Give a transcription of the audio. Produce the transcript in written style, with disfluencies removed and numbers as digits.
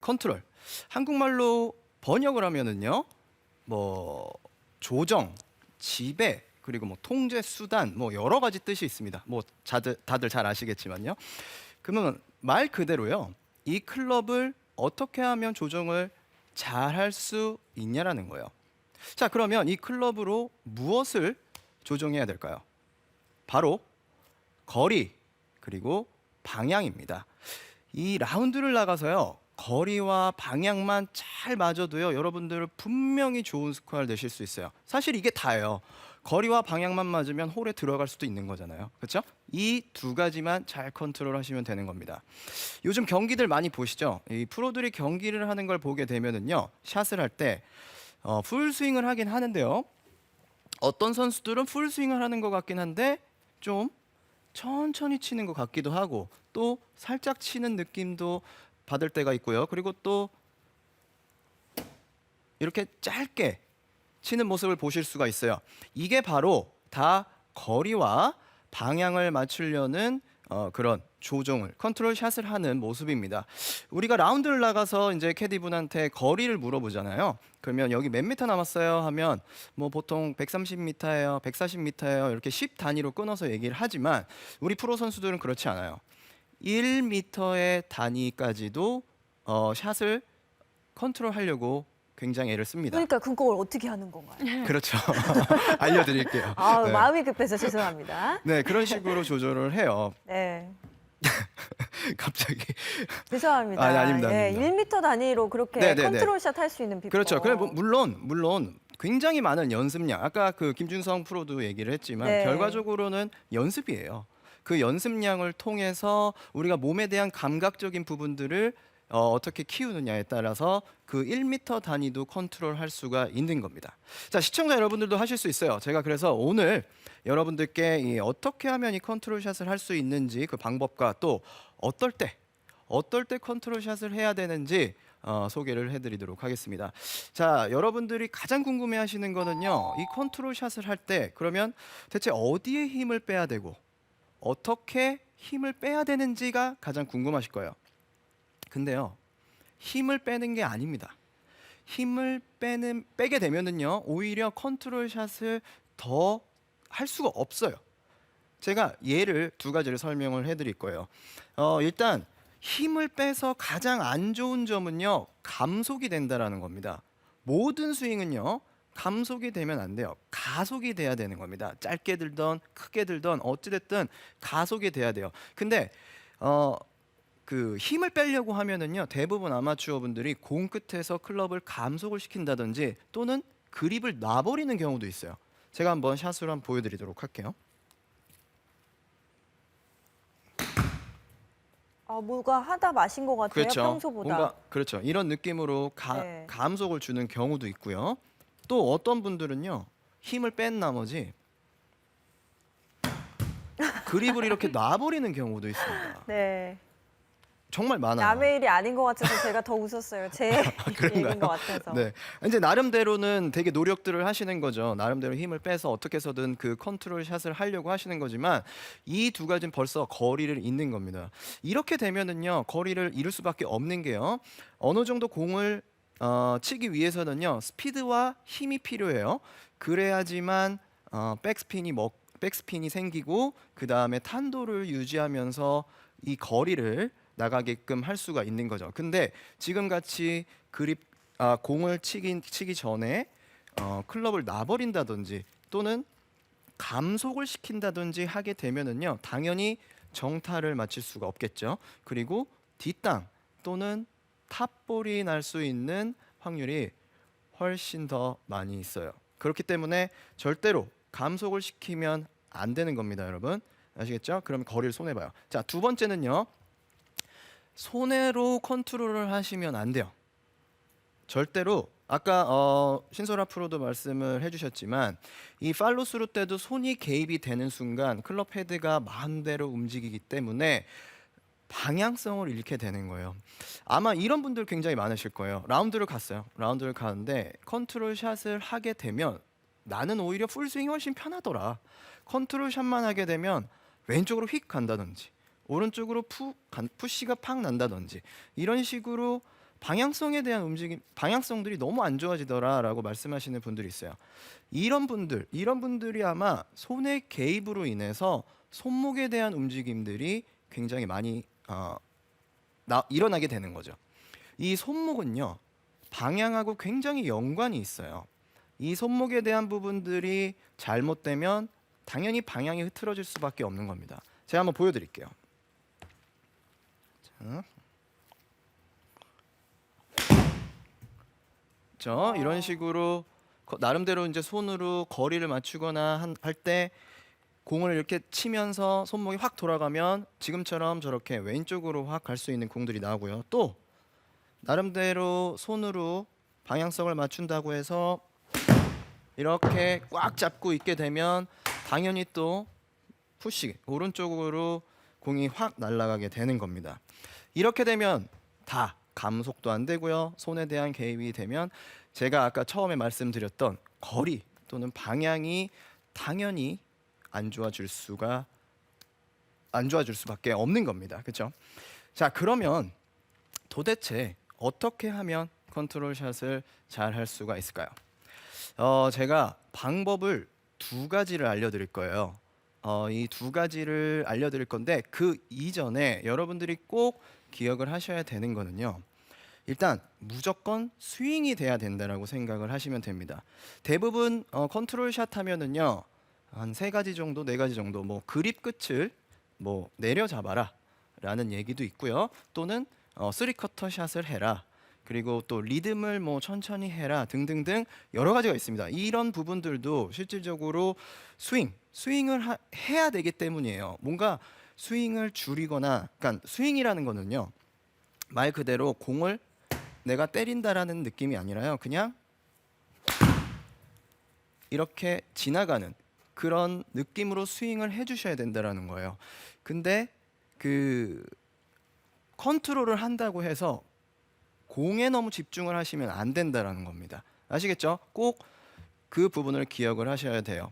컨트롤. 한국말로 번역을 하면은요. 뭐 조정, 지배, 그리고 뭐 통제 수단, 뭐 여러 가지 뜻이 있습니다. 뭐 다들 잘 아시겠지만요. 그러면 말 그대로요. 이 클럽을 어떻게 하면 조정을 잘 할 수 있냐라는 거예요. 자, 그러면 이 클럽으로 무엇을 조정해야 될까요? 바로 거리 그리고 방향입니다. 이 라운드를 나가서요. 거리와 방향만 잘 맞아도요. 여러분들 분명히 좋은 스코어를 내실 수 있어요. 사실 이게 다예요. 거리와 방향만 맞으면 홀에 들어갈 수도 있는 거잖아요. 그렇죠? 이 두 가지만 잘 컨트롤 하시면 되는 겁니다. 요즘 경기들 많이 보시죠? 이 프로들이 경기를 하는 걸 보게 되면은요. 샷을 할 때 풀스윙을 하긴 하는데요. 어떤 선수들은 풀스윙을 하는 것 같긴 한데 좀 천천히 치는 것 같기도 하고 또 살짝 치는 느낌도 받을 때가 있고요. 그리고 또 이렇게 짧게 치는 모습을 보실 수가 있어요. 이게 바로 다 거리와 방향을 맞추려는 그런 조종을 컨트롤 샷을 하는 모습입니다. 우리가 라운드를 나가서 이제 캐디분한테 거리를 물어보잖아요. 그러면 여기 몇 미터 남았어요 하면 뭐 보통 130m예요, 140m예요 이렇게 10 단위로 끊어서 얘기를 하지만 우리 프로 선수들은 그렇지 않아요. 1m의 단위까지도 샷을 컨트롤하려고 굉장히 애를 씁니다. 그러니까 그걸 어떻게 하는 건가요? 그렇죠. 알려드릴게요. 아, 네. 마음이 급해서 죄송합니다. 네, 그런 식으로 조절을 해요. 네, 갑자기. 죄송합니다. 아니, 아닙니다, 예, 아닙니다. 1m 단위로 그렇게 네, 네, 네. 컨트롤샷 할 수 있는 비법. 그렇죠. 그래 물론 굉장히 많은 연습량. 아까 그 김준성 프로도 얘기를 했지만 네. 결과적으로는 연습이에요. 그 연습량을 통해서 우리가 몸에 대한 감각적인 부분들을 어떻게 키우느냐에 따라서 그 1m 단위도 컨트롤할 수가 있는 겁니다. 자, 시청자 여러분들도 하실 수 있어요. 제가 그래서 오늘 여러분들께 이 어떻게 하면 이 컨트롤 샷을 할 수 있는지 그 방법과 또 어떨 때 컨트롤 샷을 해야 되는지 소개를 해드리도록 하겠습니다. 자, 여러분들이 가장 궁금해하시는 거는요. 이 컨트롤 샷을 할 때 그러면 대체 어디에 힘을 빼야 되고 어떻게 힘을 빼야 되는지가 가장 궁금하실 거예요. 근데요, 힘을 빼는 게 아닙니다. 힘을 빼게 되면은요, 오히려 컨트롤 샷을 더 할 수가 없어요. 제가 예를 두 가지를 설명을 해드릴 거예요. 일단 힘을 빼서 가장 안 좋은 점은요, 감속이 된다라는 겁니다. 모든 스윙은요, 감속이 되면 안 돼요. 가속이 돼야 되는 겁니다. 짧게 들던 크게 들던 어찌됐든 가속이 돼야 돼요. 근데 그 힘을 빼려고 하면은요, 대부분 아마추어 분들이 공 끝에서 클럽을 감속을 시킨다든지 또는 그립을 놔버리는 경우도 있어요. 제가 한번 샷으로 한번 보여드리도록 할게요. 아, 뭐가 하다 마신 것 같아요. 그렇죠. 평소보다. 뭔가 그렇죠. 이런 느낌으로 네. 감속을 주는 경우도 있고요. 또 어떤 분들은요, 힘을 뺀 나머지 그립을 이렇게 놔버리는 경우도 있습니다. 네. 정말 많아요. 남의 일이 아닌 것 같아서 제가 더 웃었어요. 제 얘기인 것 같아서. 네, 이제 나름대로는 되게 노력들을 하시는 거죠. 나름대로 힘을 빼서 어떻게 해서든 그 컨트롤 샷을 하려고 하시는 거지만 이 두 가지는 벌써 거리를 잇는 겁니다. 이렇게 되면은요, 거리를 잃을 수밖에 없는 게요. 어느 정도 공을 치기 위해서는요, 스피드와 힘이 필요해요. 그래야지만 백스핀이 생기고 그 다음에 탄도를 유지하면서 이 거리를 나가게끔 할 수가 있는 거죠. 근데 지금 같이 공을 치기 전에 클럽을 놔버린다든지 또는 감속을 시킨다든지 하게 되면은요, 당연히 정타를 맞출 수가 없겠죠. 그리고 뒷땅 또는 탑볼이 날 수 있는 확률이 훨씬 더 많이 있어요. 그렇기 때문에 절대로 감속을 시키면 안 되는 겁니다, 여러분. 아시겠죠? 그럼 거리를 손해봐요. 자, 두 번째는요. 손으로 컨트롤을 하시면 안 돼요. 절대로 아까 신소라 프로도 말씀을 해주셨지만 이 팔로우 스루 때도 손이 개입이 되는 순간 클럽 헤드가 마음대로 움직이기 때문에 방향성을 잃게 되는 거예요. 아마 이런 분들 굉장히 많으실 거예요. 라운드를 갔어요. 라운드를 가는데 컨트롤 샷을 하게 되면 나는 오히려 풀스윙이 훨씬 편하더라. 컨트롤 샷만 하게 되면 왼쪽으로 휙 간다든지 오른쪽으로 푸시가 팍 난다든지 이런 식으로 방향성에 대한 움직임, 방향성들이 너무 안 좋아지더라라고 말씀하시는 분들이 있어요. 이런 분들이 아마 손의 개입으로 인해서 손목에 대한 움직임들이 굉장히 많이 일어나게 되는 거죠. 이 손목은요, 방향하고 굉장히 연관이 있어요. 이 손목에 대한 부분들이 잘못되면 당연히 방향이 흐트러질 수밖에 없는 겁니다. 제가 한번 보여드릴게요. 자, 이런 식으로 나름대로 이제 손으로 거리를 맞추거나 할 때 공을 이렇게 치면서 손목이 확 돌아가면 지금처럼 저렇게 왼쪽으로 확 갈 수 있는 공들이 나오고요. 또 나름대로 손으로 방향성을 맞춘다고 해서 이렇게 꽉 잡고 있게 되면 당연히 또 푸시 오른쪽으로 공이 확 날아가게 되는 겁니다. 이렇게 되면 다 감속도 안 되고요. 손에 대한 개입이 되면 제가 아까 처음에 말씀드렸던 거리 또는 방향이 당연히 안 좋아질 수밖에 없는 겁니다. 그렇죠? 자, 그러면 도대체 어떻게 하면 컨트롤 샷을 잘 할 수가 있을까요? 제가 방법을 두 가지를 알려드릴 거예요. 이 두 가지를 알려드릴 건데 그 이전에 여러분들이 꼭 기억을 하셔야 되는 거는요. 일단 무조건 스윙이 돼야 된다라고 생각을 하시면 됩니다. 대부분 컨트롤 샷 하면은요. 한 세 가지 정도, 네 가지 정도 뭐 그립 끝을 뭐 내려잡아라 라는 얘기도 있고요. 또는 쓰리 커터 샷을 해라. 그리고 또 리듬을 뭐 천천히 해라 등등등 여러 가지가 있습니다. 이런 부분들도 실질적으로 스윙을 해야 되기 때문이에요. 뭔가 스윙을 줄이거나, 그러니까 스윙이라는 거는요, 말 그대로 공을 내가 때린다라는 느낌이 아니라요, 그냥 이렇게 지나가는 그런 느낌으로 스윙을 해주셔야 된다라는 거예요. 근데 그 컨트롤을 한다고 해서 공에 너무 집중을 하시면 안 된다라는 겁니다. 아시겠죠? 꼭 그 부분을 기억을 하셔야 돼요.